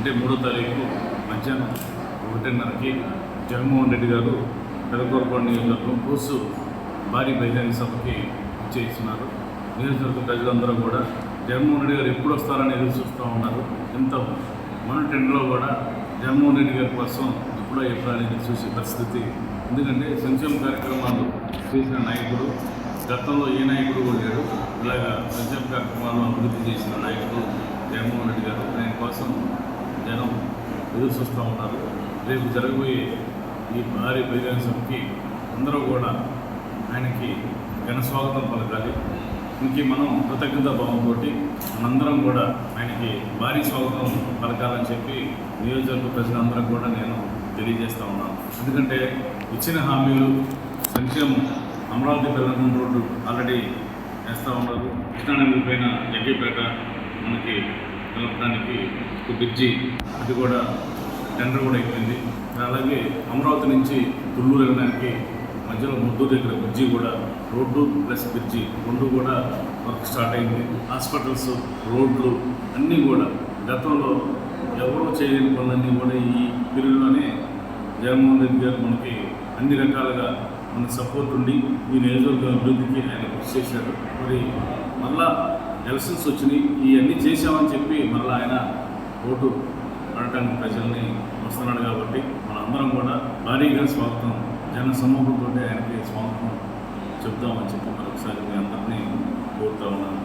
అంటే 3వ తారీఖు మధ్యాహ్నం 1:30కి జగన్మోహన్ రెడ్డి గారు పెదకూరపాడు నియోజకవర్గం కోసు భారీ బహిరంగ సభకి ఇచ్చేస్తున్నారు. నియోజకవర్గ ప్రజలందరూ కూడా జగన్మోహన్ రెడ్డి గారు ఎప్పుడు వస్తారని ఎదురు చూస్తూ ఉన్నారు. ఎంత మన టెండర్లో కూడా జగన్మోహన్ రెడ్డి గారి కోసం ఎప్పుడో అనేది చూసే పరిస్థితి. ఎందుకంటే సంక్షేమ కార్యక్రమాలు చేసిన నాయకుడు గతంలో ఏ నాయకుడు కూడా లేడు. ఇలాగా సంక్షేమ కార్యక్రమాలను అభివృద్ధి చేసిన నాయకుడు జగన్మోహన్ రెడ్డి గారు. ఆయన కోసం జనం ఎదురు చూస్తూ ఉన్నారు. రేపు జరగబోయే ఈ భారీ బహిరంగ సభకి అందరూ కూడా ఆయనకి ఘన స్వాగతం పలకాలి. ఇంక మనం కృతజ్ఞతా భావంతో మనందరం కూడా ఆయనకి భారీ స్వాగతం పలకాలని చెప్పి నియోజకవర్గ ప్రజలందరూ కూడా నేను తెలియజేస్తూ ఉన్నాను. ఎందుకంటే ఇచ్చిన హామీలు సంక్షేమం అమరావతి బెల్లంకొండ రోడ్డు ఆల్రెడీ వేస్తూ ఉన్నారు. కృష్ణానది పైన జగ్గేపేట మనకి కలపడానికి ఒక బ్రిడ్జి అది కూడా టెండర్ కూడా అయిపోయింది. అలాగే అమరావతి నుంచి తుళ్ళూరు వెళ్ళడానికి మధ్యలో ముద్దూరు దగ్గర బ్రిడ్జి కూడా రోడ్డు ప్లస్ బ్రిడ్జి రెండు కూడా వర్క్ స్టార్ట్ అయింది. హాస్పిటల్స్ రోడ్లు అన్నీ కూడా గతంలో ఎవరో చేయలేని పనులన్నీ కూడా ఈ పీరియడ్లోనే జగన్మోహన్ రెడ్డి గారు మనకి అన్ని రకాలుగా మనకు సపోర్ట్ ఉండి ఈ నియోజకవర్గ అభివృద్ధికి ఆయన కృషి చేశారు. మరి మళ్ళా ఎలక్షన్స్ వచ్చినాయి, ఇవన్నీ చేశామని చెప్పి మళ్ళీ ఆయన ఓటు అడగడానికి ప్రజల్ని వస్తున్నాడు. కాబట్టి మనందరం కూడా భారీగా స్వాగతం జన సమూహంతో ఆయనకి స్వాగతం చెప్తామని చెప్పి మరొకసారి మీ అందరినీ కోరుతా ఉన్నాను.